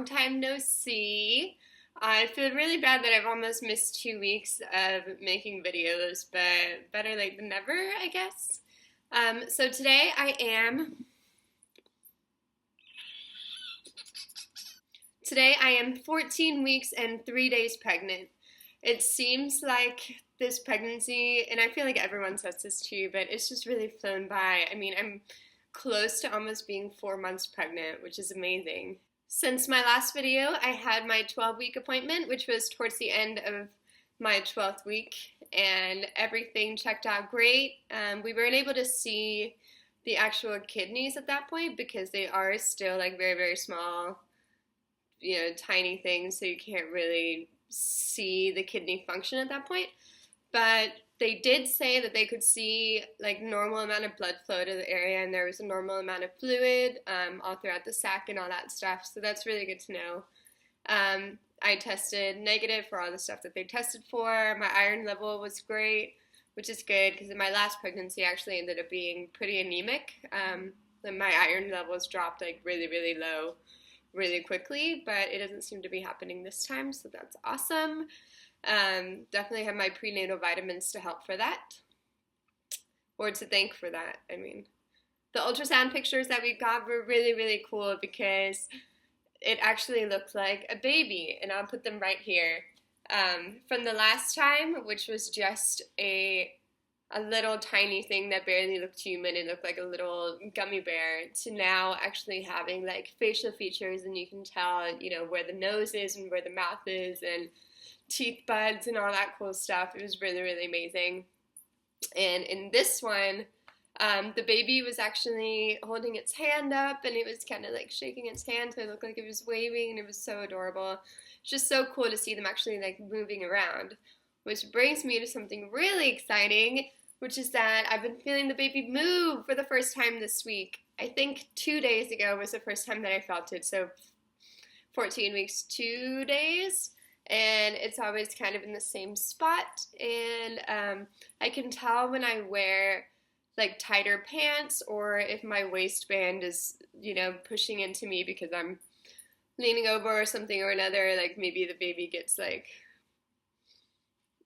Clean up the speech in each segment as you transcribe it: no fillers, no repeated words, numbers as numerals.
long time no see. I feel really bad that I've almost missed 2 weeks of making videos, but better late than never, I guess. So today I am 14 weeks and 3 days pregnant. It seems like this pregnancy, and I feel like everyone says this too, but it's just really flown by. I mean, I'm close to almost being 4 months pregnant, which is amazing. Since my last video, I had my 12-week appointment, which was towards the end of my 12th week, and everything checked out great. We weren't able to see the actual kidneys at that point because they are still like very, very small, tiny things, so you can't really see the kidney function at that point. But they did say that they could see like normal amount of blood flow to the area, and there was a normal amount of fluid all throughout the sac and all that stuff. So that's really good to know. I tested negative for all the stuff that they tested for. My iron level was great, which is good because in my last pregnancy I actually ended up being pretty anemic. My iron levels dropped like really, really low really quickly, but it doesn't seem to be happening this time, so that's awesome. Definitely have my prenatal vitamins to help for that, or to thank for that, I mean. The ultrasound pictures that we got were really, really cool because it actually looked like a baby, and I'll put them right here. From the last time, which was just a little tiny thing that barely looked human, it looked like a little gummy bear, to now actually having like facial features, and you can tell, where the nose is and where the mouth is, and teeth buds and all that cool stuff. It was really, really amazing. And in this one, the baby was actually holding its hand up, and it was kind of like shaking its hand, so it looked like it was waving, and it was so adorable. It's just so cool to see them actually like moving around, which brings me to something really exciting, which is that I've been feeling the baby move for the first time this week. I think 2 days ago was the first time that I felt it, so 14 weeks, 2 days, and it's always kind of in the same spot, and I can tell when I wear like tighter pants, or if my waistband is, pushing into me because I'm leaning over or something or another, like maybe the baby gets like,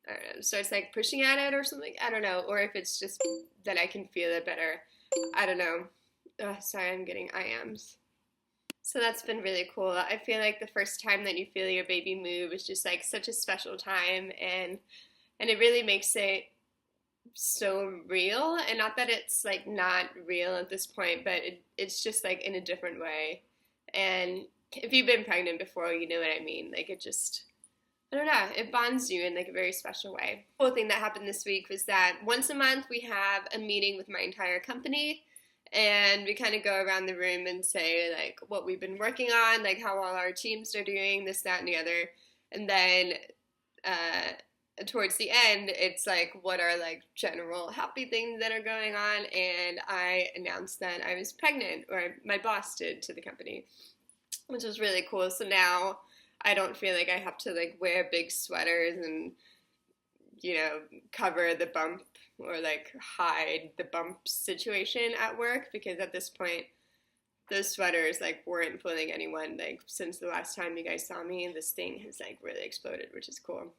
I don't know, starts like pushing at it or something, I don't know, or if it's just that I can feel it better, I don't know. Sorry, I'm getting IMs. So that's been really cool. I feel like the first time that you feel your baby move is just like such a special time, and it really makes it so real. And not that it's like not real at this point, but it's just like in a different way. And if you've been pregnant before, you know what I mean. Like it just, I don't know, it bonds you in like a very special way. The cool thing that happened this week was that once a month we have a meeting with my entire company, and we kind of go around the room and say like what we've been working on, like how all our teams are doing, this, that, and the other. And then towards the end, it's like what are like general happy things that are going on. And I announced that I was pregnant, or my boss did, to the company, which was really cool. So now I don't feel like I have to like wear big sweaters and, cover the bump or like hide the bump situation at work, because at this point those sweaters like weren't fooling anyone. Like since the last time you guys saw me, this thing has like really exploded, which is cool.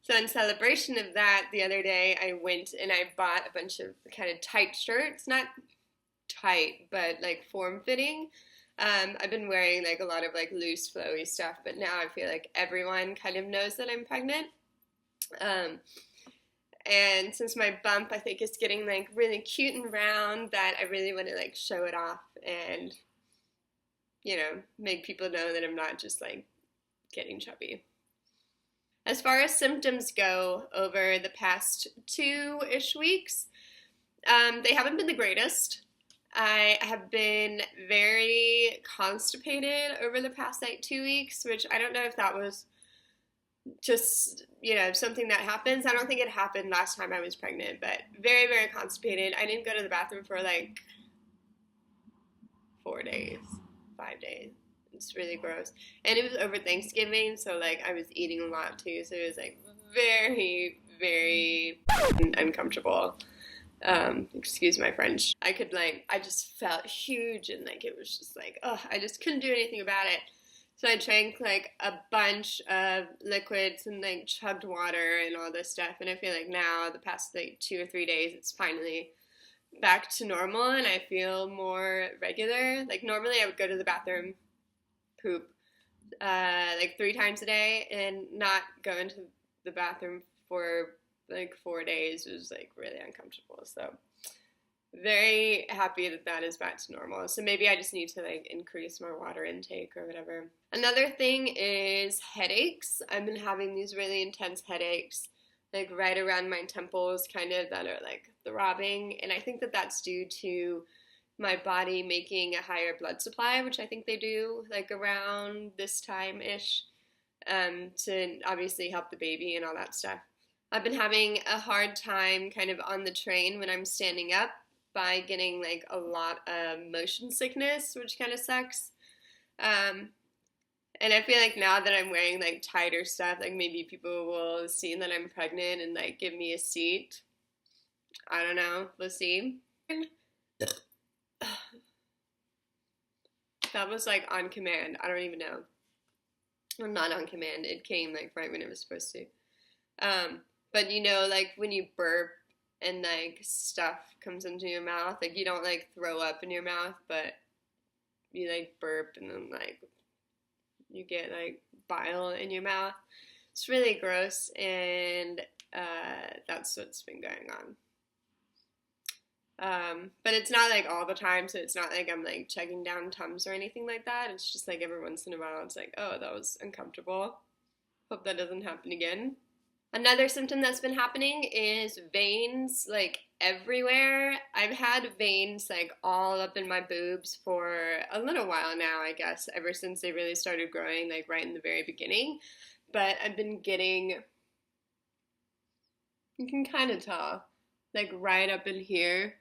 So in celebration of that, the other day I went and I bought a bunch of kind of tight shirts, not tight, but like form-fitting. I've been wearing like a lot of like loose, flowy stuff, but now I feel like everyone kind of knows that I'm pregnant. And since my bump, I think, is getting like really cute and round, that I really want to like show it off and, make people know that I'm not just like getting chubby. As far as symptoms go over the past 2-ish weeks, they haven't been the greatest. I have been very constipated over the past like 2 weeks, which I don't know if that was just, something that happens. I don't think it happened last time I was pregnant, but very, very constipated. I didn't go to the bathroom for like 4 days, 5 days. It's really gross. And it was over Thanksgiving, so like I was eating a lot too, so it was like very, very uncomfortable. Excuse my French. I just felt huge, and like it was just like, I just couldn't do anything about it. So I drank like a bunch of liquids and like chugged water and all this stuff. And I feel like now, the past like 2 or 3 days, it's finally back to normal and I feel more regular. Like normally I would go to the bathroom, poop, like 3 times a day and not go into the bathroom for like 4 days. It was like really uncomfortable. So very happy that that is back to normal. So maybe I just need to like increase my water intake or whatever. Another thing is headaches. I've been having these really intense headaches like right around my temples kind of that are like throbbing, and I think that that's due to my body making a higher blood supply, which I think they do like around this time ish, to obviously help the baby and all that stuff. I've been having a hard time kind of on the train when I'm standing up by getting like a lot of motion sickness, which kind of sucks. Um, and I feel like now that I'm wearing like tighter stuff, like maybe people will see that I'm pregnant and like give me a seat. I don't know. We'll see. That was like on command. I don't even know. Or not on command. It came like right when it was supposed to. But you know, like when you burp and like stuff comes into your mouth, like you don't like throw up in your mouth, but you like burp and then like you get like bile in your mouth. It's really gross, and that's what's been going on. But it's not like all the time, so it's not like I'm like chugging down Tums or anything like that. It's just like every once in a while it's like, oh, that was uncomfortable. Hope that doesn't happen again. Another symptom that's been happening is veins like everywhere. I've had veins like all up in my boobs for a little while now, I guess, ever since they really started growing like right in the very beginning. But I've been getting, you can kind of tell, like right up in here,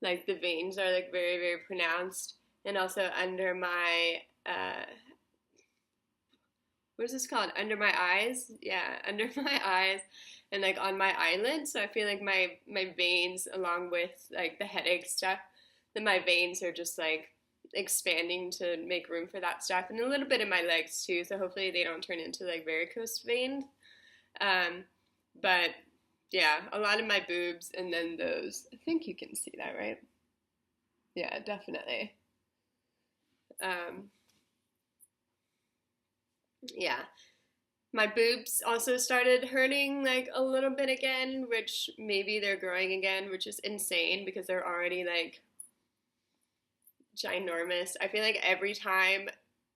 like the veins are like very, very pronounced. And also under my, what is this called? Under my eyes? Yeah, under my eyes and like on my eyelids. So I feel like my veins, along with like the headache stuff, that my veins are just like expanding to make room for that stuff. And a little bit in my legs too. So hopefully they don't turn into like varicose veins. But yeah, a lot of my boobs and then those. I think you can see that, right? Yeah, definitely. Um, yeah. My boobs also started hurting like a little bit again, which maybe they're growing again, which is insane because they're already like ginormous. I feel like every time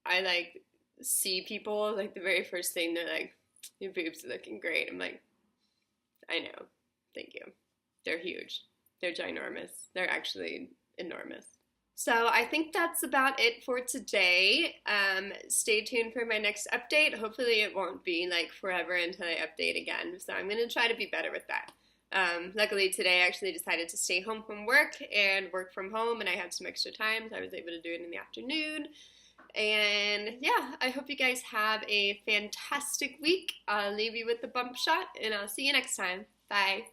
I like see people, like the very first thing they're like, your boobs are looking great. I'm like, I know. Thank you. They're huge. They're ginormous. They're actually enormous. So I think that's about it for today. Stay tuned for my next update. Hopefully it won't be like forever until I update again. So I'm going to try to be better with that. Luckily today I actually decided to stay home from work and work from home, and I had some extra time, so I was able to do it in the afternoon. And yeah, I hope you guys have a fantastic week. I'll leave you with the bump shot, and I'll see you next time. Bye.